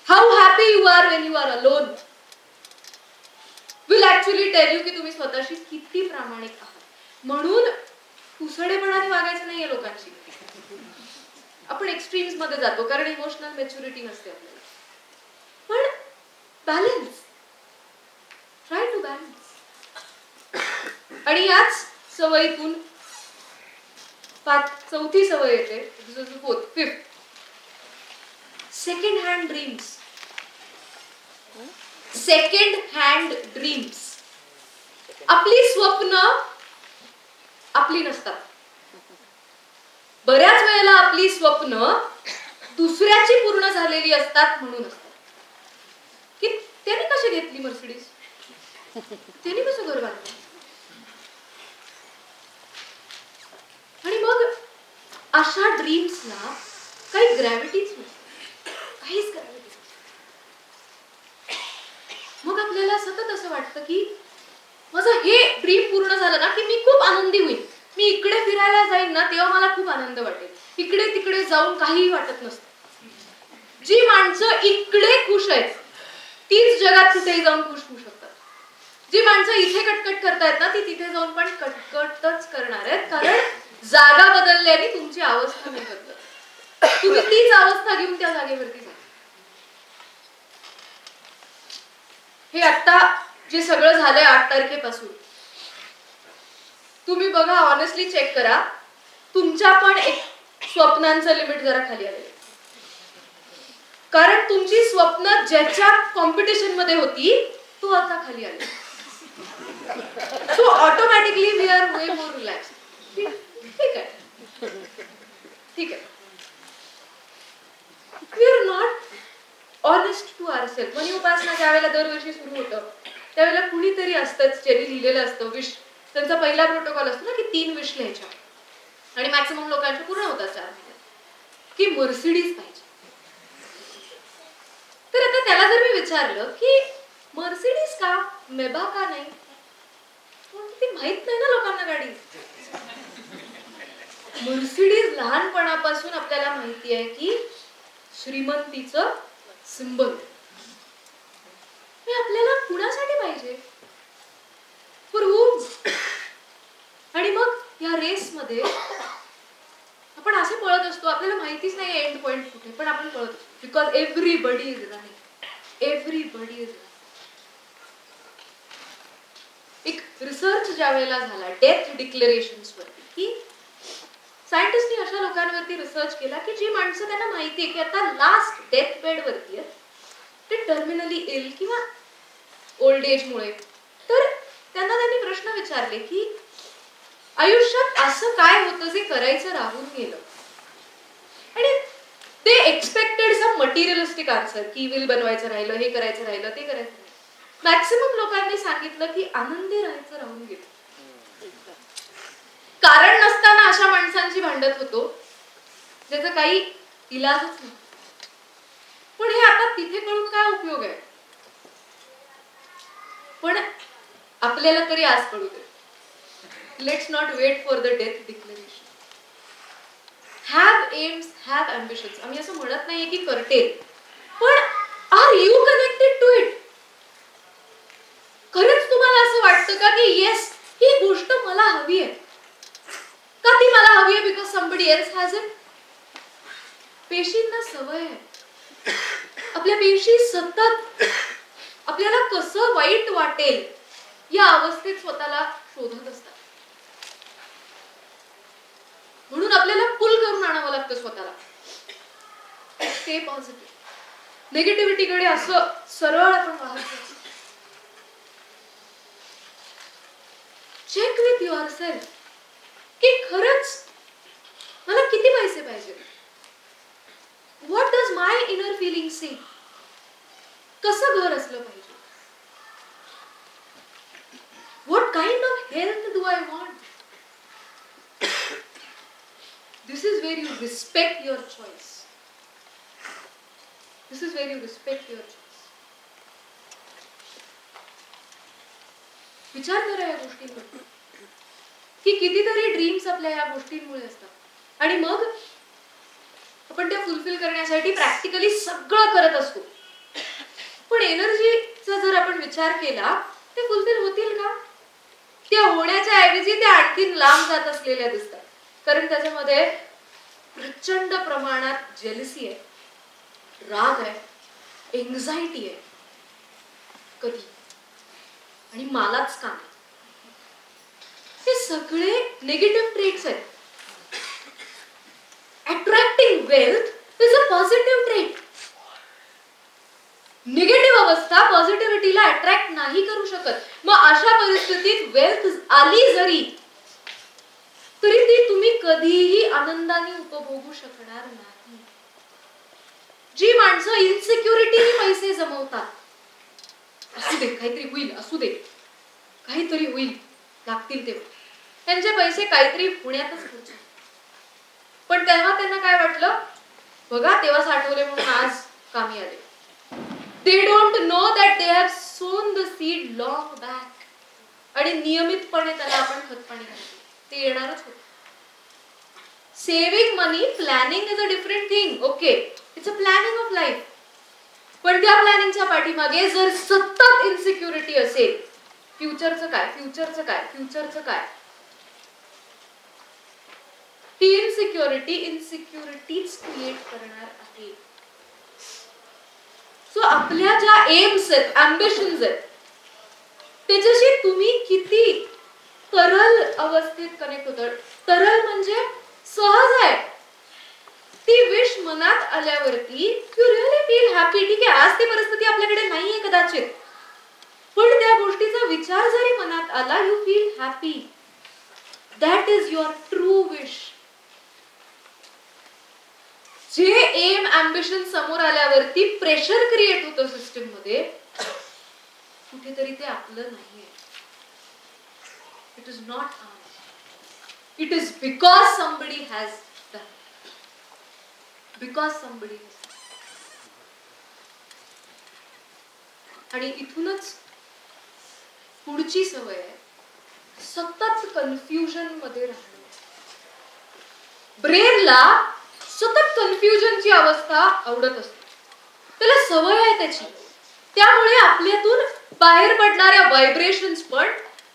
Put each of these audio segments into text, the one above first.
How happy you are when you are alone will actually tell you की तुम्ही स्वतःशी किती प्रामाणिक आहात. म्हणून कुसडेपणाने वागायचं नाहीये लोकांशी. आपण एक्स्ट्रीम्स मध्ये जातो कारण इमोशनल मॅच्युरिटी नसते आपल्याला. पण बॅलन्स, ट्राय टू बॅलन्स. आणि याच सवयीतून चौथी सवय येते, fifth, second hand dreams. Second hand dreams. आपली स्वप्न आपली नसतात. बऱ्याच वेळेला आपली स्वप्न दुसऱ्याची पूर्ण झालेली असतात म्हणून असतात. की त्याने कशी घेतली मर्सिडीज, त्याने कसं घर बांधलं. आणि मग अशा ड्रीम्सला काही ग्रॅव्हिटीच नसते, काहीच ग्रॅव्हिटी. मग आपल्याला सतत असं वाटतं की माझं हे ड्रीम पूर्ण झालं ना की मी खूप आनंदी होईल. मी इकडे फिरायला जाईन ना तेव्हा मला खूप आनंद वाटेल. इकडे तिकडे जाऊन काहीही वाटत नसतं. जी माणसं इकडे खुश आहेत तीच जगात कुठेही जाऊन खुश होऊ शकतात. जी माणसं इथे कटकट करतायत ना ती तिथे जाऊन पण कटकटच करणार आहेत. कारण जागा बदलल्याने तुमची अवस्था नाही बदलत. तुम्ही तीच अवस्था घेऊन त्या जागेवरती जा. हे आता जे सगळं झालंय 8 तारखेपासून तुम्ही बघा, ऑनेस्टली चेक करा, तुमच्या पण एक स्वप्नांचं लिमिट जरा खाली आलेलं. कारण तुमची स्वप्न ज्याच्या कॉम्पिटिशन मध्ये होती तो आता खाली आले. So automatically we are way more relax. ठीक आहे, ठीक आहे. We are not honest to ourselves. मनी उपासना ज्या वेळेला दरवर्षी सुरू होतं त्यावेळेला कुणीतरी असतंच ज्यांनी लिहिलेलं असतं विश. त्यांचा पहिला प्रोटोकॉल असतो ना की 3 विश लिहायच्या आणि मॅक्सिमम लोकांचे पूर्ण होतात 4 महिन्यात. की मर्सिडीज पाहिजे. तर आता त्याला जर मी विचारलं की मर्सिडीज का, मेबा का नाही, ती माहित नाही ना लोकांना गाडी. मर्सिडीज लहानपणापासून आपल्याला माहिती आहे की श्रीमंतीचं सिंबल. आपल्याला कुणासाठी पाहिजे, फॉर हुम. आणि मग या रेस मध्ये आपण असे पळत असतो, आपल्याला माहितीच नाही एंड पॉइंट कुठे, पण आपण पळत असतो. Because everybody is running. Everybody is running. एक रिसर्च ज्या वेळेला झाला डेथ डिक्लेरेशन्स वरती, की सायंटिस्टनी अशा लोकांवरती रिसर्च केला की जी माणसं त्यांना माहिती आहे की आता लास्ट डेथ बेड वरती आहे, ते टर्मिनली इल किंवा ओल्ड एज मुळे, तर त्यांनी प्रश्न विचारले की आयुष्यात असं काय होतं जे करायचं राहून गेलं. आणि ते एक्सपेक्टेड सम मटेरियलिस्टिक आन्सर की विल बनवायचं राहिलं, हे करायचं राहिलं, ते करायचं राहिलं. मॅक्सिमम लोकांनी सांगितलं की आनंदी राहायचं राहून गेलं. कारण नसताना अशा माणसांची भांडत होतो ज्याचा काही इलाजच नाही. पण हे आता तिथे कळून काय उपयोग आहे. पण आपल्याला तरी आज कळू दे. Let's not wait for the death declaration. Have aims, have ambitions. आम्ही असं म्हणत नाहीये की करटेल, पण are you connected to it. खरंच तुम्हाला असं वाटतं का की येस ही गोष्ट मला हवी आहे, का ती मला हवी आहे because somebody else has it. पेशींना सवय आहे, आपल्या पेशी सतत आपल्याला कसं वाईट वाटेल या अवस्थेत स्वतःला शोधत असतात. म्हणून आपल्याला पुल करून आणावं लागतं स्वतःला. Stay positive. निगेटिव्हिटीकडे असं सरळ आपण वाहत. चेक विथ युअरसेल्फ की खरंच मला किती पैसे पाहिजे. What does my inner feeling say. कसं घर असलं पाहिजे. What kind of health do I want. This is where you respect your choice. This is where you respect your choice. विचार करा या गोष्टींवर की कितीतरी ड्रीम्स आपल्या या गोष्टींमुळे असतात. आणि मग आपण त्या फुलफिल करण्यासाठी प्रॅक्टिकली सगळं करत असतो. पण एनर्जीचा जर आपण विचार केला ते फुलफिल होतील का? त्या होण्याच्या ऐवजी त्या आणखीन लांब जात असलेल्या दिसतात. कारण त्याच्यामध्ये प्रचंड प्रमाणात जेलसी आहे, राग आहे, एन्झायटी आहे कधी, आणि मलाच काम. हे सगळे निगेटिव्ह ट्रेट्स आहेत. Attracting wealth is a positive trait. Negative अवस्था पॉझिटिव्हिटीला अट्रॅक्ट नाही करू शकत. मग अशा परिस्थितीत वेल्थ आली जरी तरी ती तुम्ही कधीही आनंदाने उपभोगू शकणार नाही. जी माणसं इन्सिक्युरिटीने पैसे जमवतात, असू दे काहीतरी होईल, असू दे काहीतरी होईल, लागतील तेव्हा, त्यांचे पैसे काहीतरी पुण्यातच पोहोचले. पण तेव्हा त्यांना काय वाटलं, बघा तेव्हा साठवले म्हणून आज कामी आले. They don't know that they have sown the seed long back. आणि नियमितपणे त्याला आपण खतपाणी घालतो, ते येणारच होतं. Saving money, planning is a different thing. Okay, it's a planning of life. पण त्या प्लॅनिंगच्या पाठीमागे जर सतत इन्सिक्युरिटी असेल, फ्युचरचं काय, फ्युचरचं काय, फ्युचरचं काय, ती इन्सिक्युरिटीच क्रिएट करणार आहे. सो आपल्या ज्या एम्स आहेत, अम्बिशन्स आहेत, त्याच्याशी तुम्ही किती तरल अवस्थेत कनेक्ट होता. तरल म्हणजे सहज आहे. ती विश मनात आल्यावरती यू रिअली फील हॅपी. ठीक आहे, आज ती परिस्थिती आपल्याकडे नाहीये कदाचित, पण त्या गोष्टीचा विचार जरी मनात आला, you feel happy. That is your true wish. जे एम अम्बिशन समोर आल्यावरती प्रेशर क्रिएट होतं सिस्टीम मध्ये, कुठेतरी ते आपलं नाहीये. It is not hours. It is because somebody has done. Because somebody has. आणि इथूनच पुढची सवय आहे सतत कन्फ्युजन मध्ये राहणं. ब्रेनला सतत कन्फ्युजनची अवस्था आवडत असते, त्याला सवय आहे त्याची. त्यामुळे आपल्यातून बाहेर पडणाऱ्या व्हायब्रेशन्स पण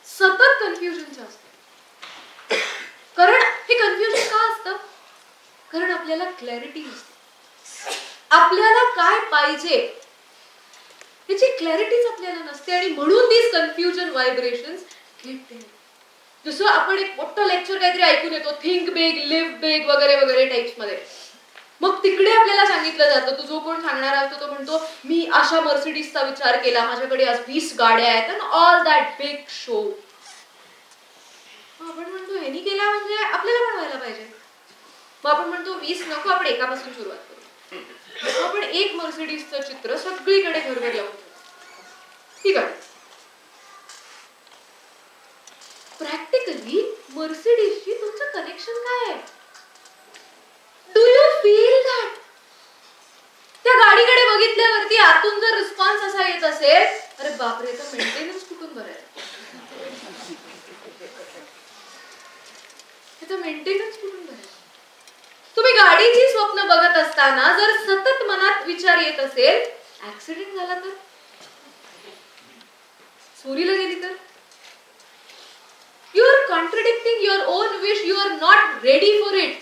सतत कन्फ्युजनच्या असतात. कारण हे कन्फ्युजन का असतं? कारण आपल्याला क्लॅरिटी नसते. आपल्याला काय पाहिजे याची क्लॅरिटीच आपल्याला नसते, आणि म्हणून दिस कन्फ्युजन व्हायब्रेशन्स गेट. जसं आपण एक मोठं लेक्चर काहीतरी ऐकून येतो, थिंक बिग, लिव्ह बिग वगैरे वगैरे टाइप्स मध्ये. मग तिकडे आपल्याला सांगितलं जातं, तो जो कोण सांगणार असतो तो म्हणतो, मी अशा मर्सिडीजचा विचार केला, माझ्याकडे आज 20 गाड्या आहेत, and all that big show. आपण म्हणतो ह्यानी केला म्हणजे आपल्याला पण व्हायला पाहिजे. मग आपण म्हणतो 20 नको, आपण एकापासून सुरुवात करू. आपण एक मर्सिडीजचं चित्र सगळीकडे घरभर लावून, ठीक आहे. प्रॅक्टिकली मर्सिडीजशी तुमचं कनेक्शन काय आहे? Do you feel that? त्या गाडीकडे बघितल्यावरती आतून जर रिस्पॉन्स असा येत असेल, अरे बापरे, तर मेंटेनन्स कुठून भरायचं? मेंटेनन्स कुठून भरायचं? तुम्ही गाडीची स्वप्न बघत असताना जर सतत मनात विचार येत असेल, ऍक्सिडेंट झाला तर, चोरीला गेली तर, you are contradicting your own wish. You are not ready for it.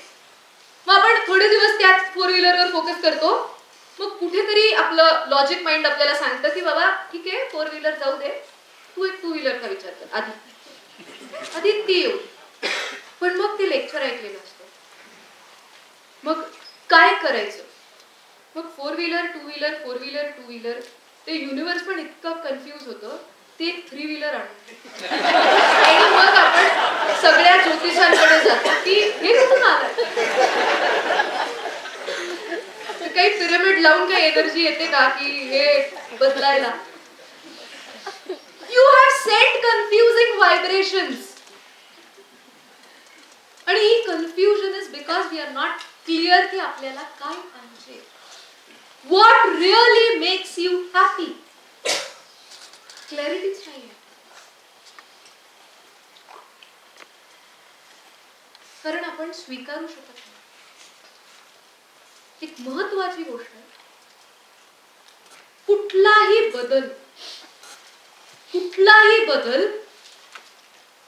मग आपण थोडे दिवस त्याच फोर व्हीलरवर फोकस करतो, मग कुठेतरी आपलं लॉजिक माइंड आपल्याला सांगतं की बाबा ठीक आहे, फोर व्हीलर जाऊ दे, तू एक टू व्हीलरचा विचार कर आधी ती येऊ. पण मग ते लेक्चर ऐकलेलं असतं. मग काय करायचं? मग four wheeler, two wheeler, four wheeler, two wheeler, ते युनिव्हर्स पण इतकं कन्फ्युज होतं, ते एक थ्री व्हीलर आणतो. आणि मग आपण सगळ्या ज्योतिषांकडे जातो की हे कुठून आलं, काही पिरॅमिड लावून काही एनर्जी येते का की हे बदलायला. You have sent confusing vibrations. आणि ही confusion is because we are not clear की आपल्याला काय पाहिजे. What really makes you happy. क्लॅरिटीच नाही. कारण आपण स्वीकारू शकत नाही. एक महत्वाची गोष्ट आहे, कुठला कुठलाही बदल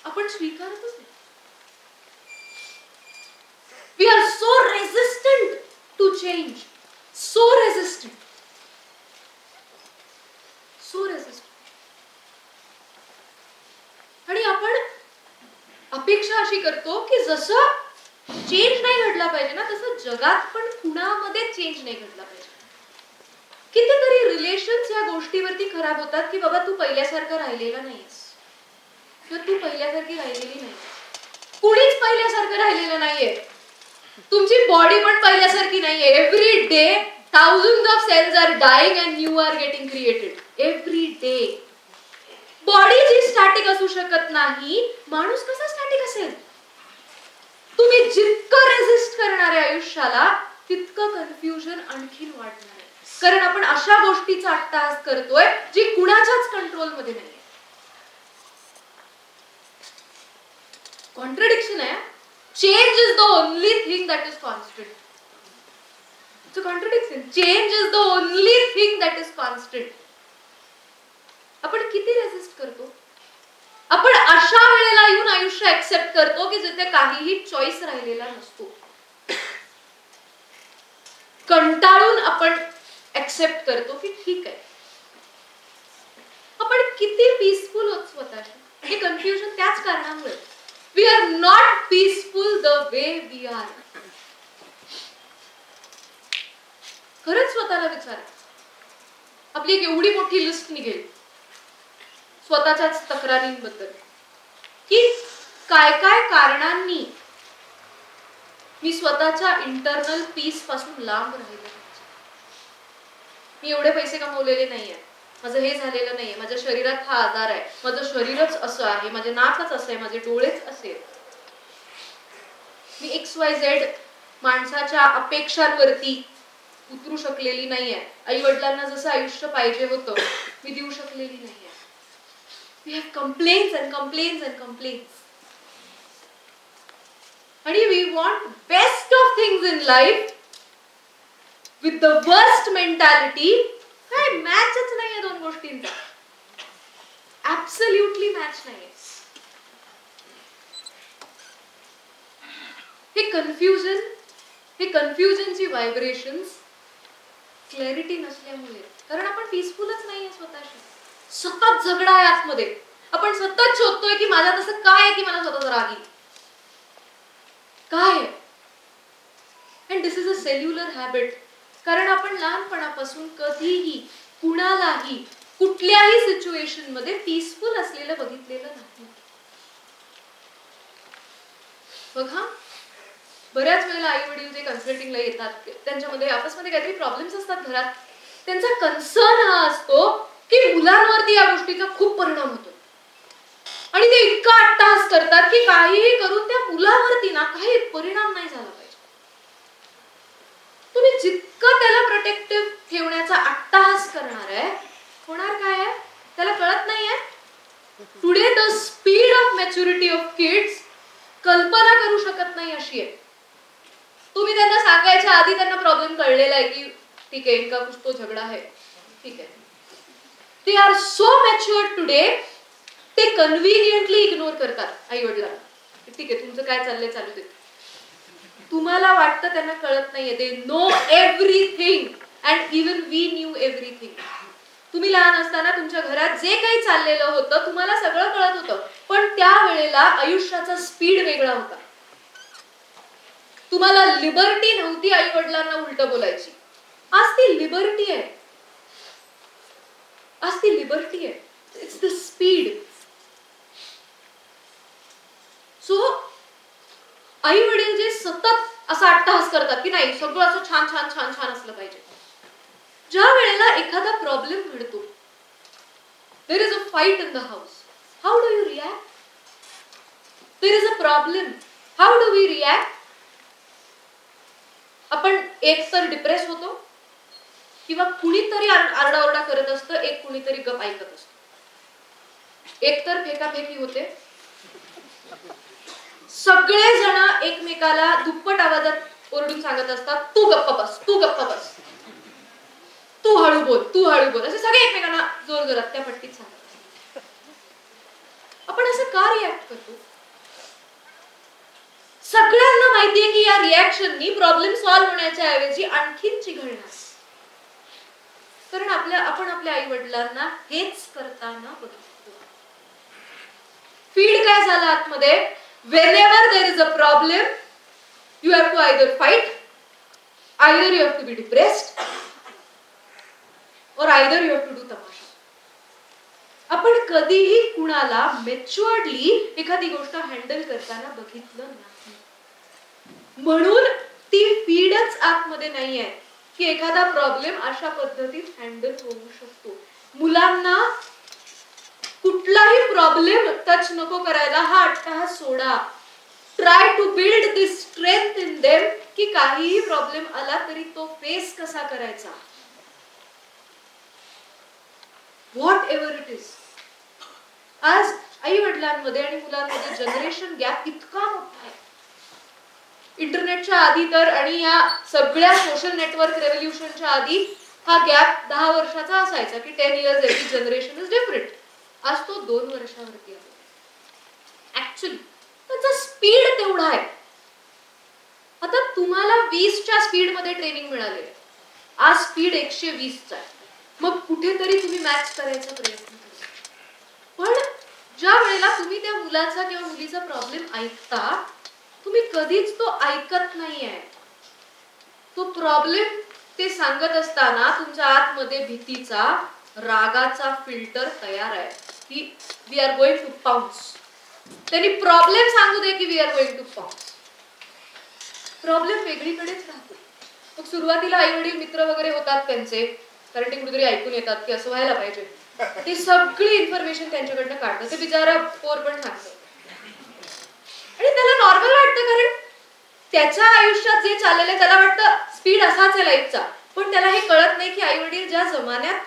आपण स्वीकारतच नाही. We are so resistant to change, so resistant. आणि आपण अपेक्षा अशी करतो की जसं चेंज नाही घडला पाहिजे ना, तसं जगात पण कुणामध्ये चेंज नाही घडला पाहिजे. कितीतरी रिलेशन्स या गोष्टीवरती खराब होतात की बाबा तू पहिल्यासारखं राहिलेला नाहीस किंवा तू पहिल्यासारखी राहिलेली नाही. कुणीच पहिल्यासारखं राहिलेलं नाहीये. तुमची बॉडी पण पहिल्यासारखी नाहीये. Every day thousands of cells are dying and new are getting created every day. Body जी स्टॅटिक असू शकत नाही, माणूस कसा स्टॅटिक असेल? तुम्ही जितकं रेझिस्ट करणार आहे आयुष्याला, तितकं कन्फ्युजन आणखीन वाढणार आहे. कारण आपण अशा गोष्टीचा अट्टहास करतोय जी कुणाच्याच कंट्रोलमध्ये नाहीये. कॉन्ट्रडिक्शन आहे. Change is the only thing that is constant. It's a contradiction. Change is the only thing that is constant. आपण किती रेझिस्ट करतो? आपण अशा वेळेला येऊन आयुष्य ऍक्सेप्ट करतो की जिथे काहीही चॉईस राहिलेला नसतो. कंटाळून आपण ऍक्सेप्ट करतो की ठीक आहे. आपण किती पीसफुल होत स्वतःशी. हे कन्फ्युजन त्याच कारणामुळे. We are not peaceful the way we are. खरंच स्वतःला विचारा. आपली एक एवढी मोठी लिस्ट निघेल स्वतःच्याच तक्रारींबद्दल की काय काय कारणांनी मी स्वतःच्या इंटरनल पीस पासून लांब राहिले. मी एवढे पैसे कमवलेले नाहीये, माझं हे झालेलं नाहीये, माझ्या शरीरात हा आजार आहे, माझं शरीरच असं आहे, माझे नाकच असं आहे, माझे डोळेच असे. मी XYZ माणसाच्या अपेक्षांवरती उतरू शकलेली नाहीये. आई वडिलांना जसं आयुष्य पाहिजे होतं मी देऊ शकलेली नाहीये. We have complaints and complaints and complaints. आणि we want best of things in life with the worst mentality. काय मॅचच नाहीये दोन गोष्टींचा. ऍब्सोल्युटली मॅच नाहीये. हे कन्फ्युजनची व्हायब्रेशन्स क्लॅरिटी नसल्यामुळे. कारण आपण पीसफुलच नाहीये स्वतःशी. सतत झगडा आहे आतमध्ये. आपण सतत शोधतोय की माझ्यात असं काय आहे की मला स्वतःच राग येईल. काय आहे? And this is a cellular habit. कारण आपण लहानपणापासून कधीही कुणालाही कुठल्याही सिच्युएशन मध्ये पीसफुल असलेलं बघितलेलं नाही. बघा, बऱ्याच वेळेला आई वडील जे कन्सल्टिंगला येतात त्यांच्यामध्ये आपसमध्ये काहीतरी प्रॉब्लेम्स असतात घरात. त्यांचा कन्सर्न हा असतो की मुलांवरती या गोष्टीचा खूप परिणाम होतो आणि ते इतका अट्टहास करतात की काहीही करून त्या मुलावरती ना काही परिणाम नाही झाला पाहिजे. तुम्ही जितकं त्याला प्रोटेक्टिव्ह ठेवण्याचा अट्टहास करणार आहे, होणार काय आहे त्याला कळत नाहीये. Today the speed of maturity of kids कल्पना करू शकत नाही अशी आहे. तुम्ही त्यांना सांगायच्या आधी त्यांना प्रॉब्लेम कळलेला आहे की ठीक आहे इनका कुछ तो झगडा है, ठीक आहे. They are so matured today, ते कन्व्हिनियंटली इग्नोर करतात आई वडिलांना. ठीक आहे तुमचं काय चाललंय चालू दे. तुम्हाला वाटतं त्यांना कळत नाहीये. They know everything and even we knew everything. तुम्ही लहान असताना तुमच्या घरात जे काही चाललेलं होतं तुम्हाला सगळं कळत होतं, पण त्यावेळेला आयुष्याचा स्पीड वेगळा होता. तुम्हाला लिबर्टी नव्हती आई वडिलांना उलट बोलायची. आज ती लिबर्टी आहे. आज ती लिबर्टी आहे. It's the speed. सो आई वडील जे सतत असा अट्टहास करतात की नाही सगळं असं छान छान छान छान असलं पाहिजे. ज्या वेळेला एखादा प्रॉब्लेम घडतो, there is a fight in the house, how do you react? There is a problem, how do we react? आपण एक तर डिप्रेस होतो किंवा कुणीतरी आरडाओरडा करत असतं, एक कुणीतरी गप ऐकत असतो. एक तर फेकाफेकी होते, सगळे जण एकमेकाला दुप्पट आवाजात ओरडून सांगत असतात तू गप्प बस, तू गप्प बस, तू हळू तू हळू बोल असे सगळे एकमेकांना जोर जोरात त्या पट्टीत सांगतात. आपण असं का रिॲक्ट करतो? सगळ्यांना माहितीये की या रिॲक्शननी प्रॉब्लेम सॉल्व्ह होण्याच्या ऐवजी आणखीन चिघळणार. कारण आपण आपल्या आई वडिलांना हेच करताना बघितलं. फीड काय झालं आतमध्ये? whenever there is a problem you have to either fight, either you have to be depressed, or either you have to do tamasha. आपण कधीही कुणाला मॅच्युअर्डली एखादी गोष्ट हँडल करताना बघितलं नाही. म्हणून ती फीडच आतमध्ये नाहीये की एखादा प्रॉब्लेम अशा पद्धतीत हँडल होऊ शकतो. मुलांना कुठलाही प्रॉब्लेम टच नको करायला, हा अट्टहास सोडा. Try to build this strength in them की काहीही प्रॉब्लेम आला तरी तो फेस कसा करायचा. Whatever it is. आज आई वडिलांमध्ये आणि मुलांमध्ये जनरेशन गॅप इतका मोठा आहे. इंटरनेटच्या आधी तर आणि या सगळ्या सोशल नेटवर्क रेव्होल्युशनच्या आधी हा गॅप 10 वर्षाचा असायचा की 10 years every generation is different. आज तो 2 वर्षावरती आहे. ऍक्च्युअली त्याचा स्पीड तेवढा आहे. आता तुम्हाला 20च्या स्पीड मध्ये ट्रेनिंग मिळाले, आज स्पीड 120चा आहे. मग कुठेतरी तुम्ही मॅच करायचा प्रयत्न करा. पण ज्या वेळेला तुम्ही त्या मुलाचा किंवा मुलीचा प्रॉब्लेम ऐकता, तुम्ही कधीच तो ऐकत नाहीये. तो प्रॉब्लेम ते सांगत असताना तुमच्या आतमध्ये भीतीचा, रागाचा फिल्टर तयार आहे की we are going to pounce. त्यांनी प्रॉब्लेम सांगू दे की we are going to pounce. Problem वेगळीकडेच राहतो. मग सुरुवातीला आई वडील मित्र वगैरे होतात त्यांचे, कारण ते कुठेतरी ऐकून येतात की असं व्हायला पाहिजे. ती सगळी इन्फॉर्मेशन त्यांच्याकडनं काढतात. ते बिचारा पोर पण सांगतात आणि त्याला नॉर्मल वाटतं, कारण त्याच्या आयुष्यात जे चाललेलं त्याला वाटतं स्पीड असाच आहे लाईफचा. पण त्याला हे कळत नाही की आई वडील ज्या जमान्यात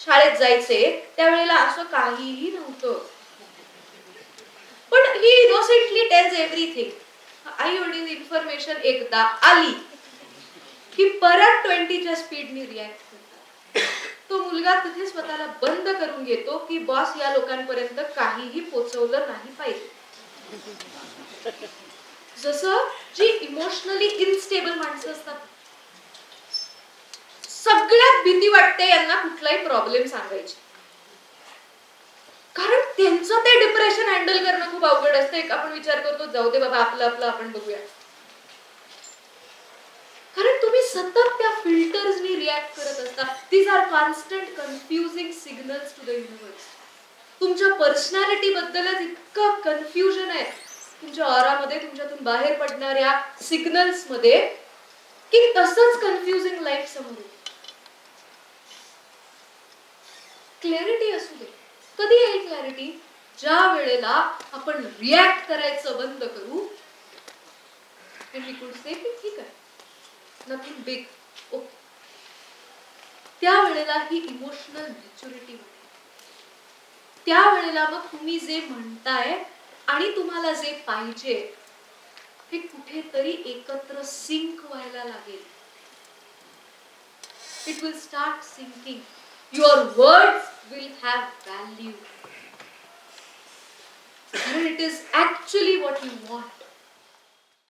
शाळेत जायचे त्यावेळेला असं काहीही नव्हतं. पण ही इनोसेंटली टेल्स एव्हरीथिंग. आई वडील इन्फॉर्मेशन एकदा आली की परत 20च्या स्पीडने रिॲक्ट करतात. तो मुलगा तिथे स्वतःला बंद करून घेतो की बॉस या लोकांपर्यंत काहीही पोहोचवलं नाही पाहिजे. जसं जी इमोशनली इनस्टेबल माणसं असतात, सगळ्यात भीती वाटते यांना कुठलाही प्रॉब्लेम सांगायची, कारण त्यांचं ते डिप्रेशन हँडल करणं खूप अवघड असतं. एक आपण विचार करतो जाऊ दे बाबा आपलं आपलं आपण बघूया, कारण तुम्ही सतत त्या फिल्टर्सनी रिॲक्ट करत असता. These are constant confusing signals to the universe. तुमच्या पर्सनॅलिटी बद्दलच इतकं कन्फ्युजन आहे तुमच्या ऑरामध्ये, तुमच्यातून बाहेर पडणाऱ्या सिग्नल्स मध्ये, की तसंच कन्फ्युजिंग लाईफ समोर येते. क्लॅरिटी असू दे. कधी येईल क्लॅरिटी? ज्या वेळेला आपण रिॲक्ट करायचं बंद करू and we could say ठीक आहे, नथिंग बिग, ओके. त्यावेळेला ही इमोशनल मॅच्युरिटी होते. त्यावेळेला मग तुम्ही जे म्हणताय आणि तुम्हाला जे पाहिजे हे कुठेतरी एकत्र सिंक व्हायला लागेल. It will start syncing. Your words will have value. It is actually what you want.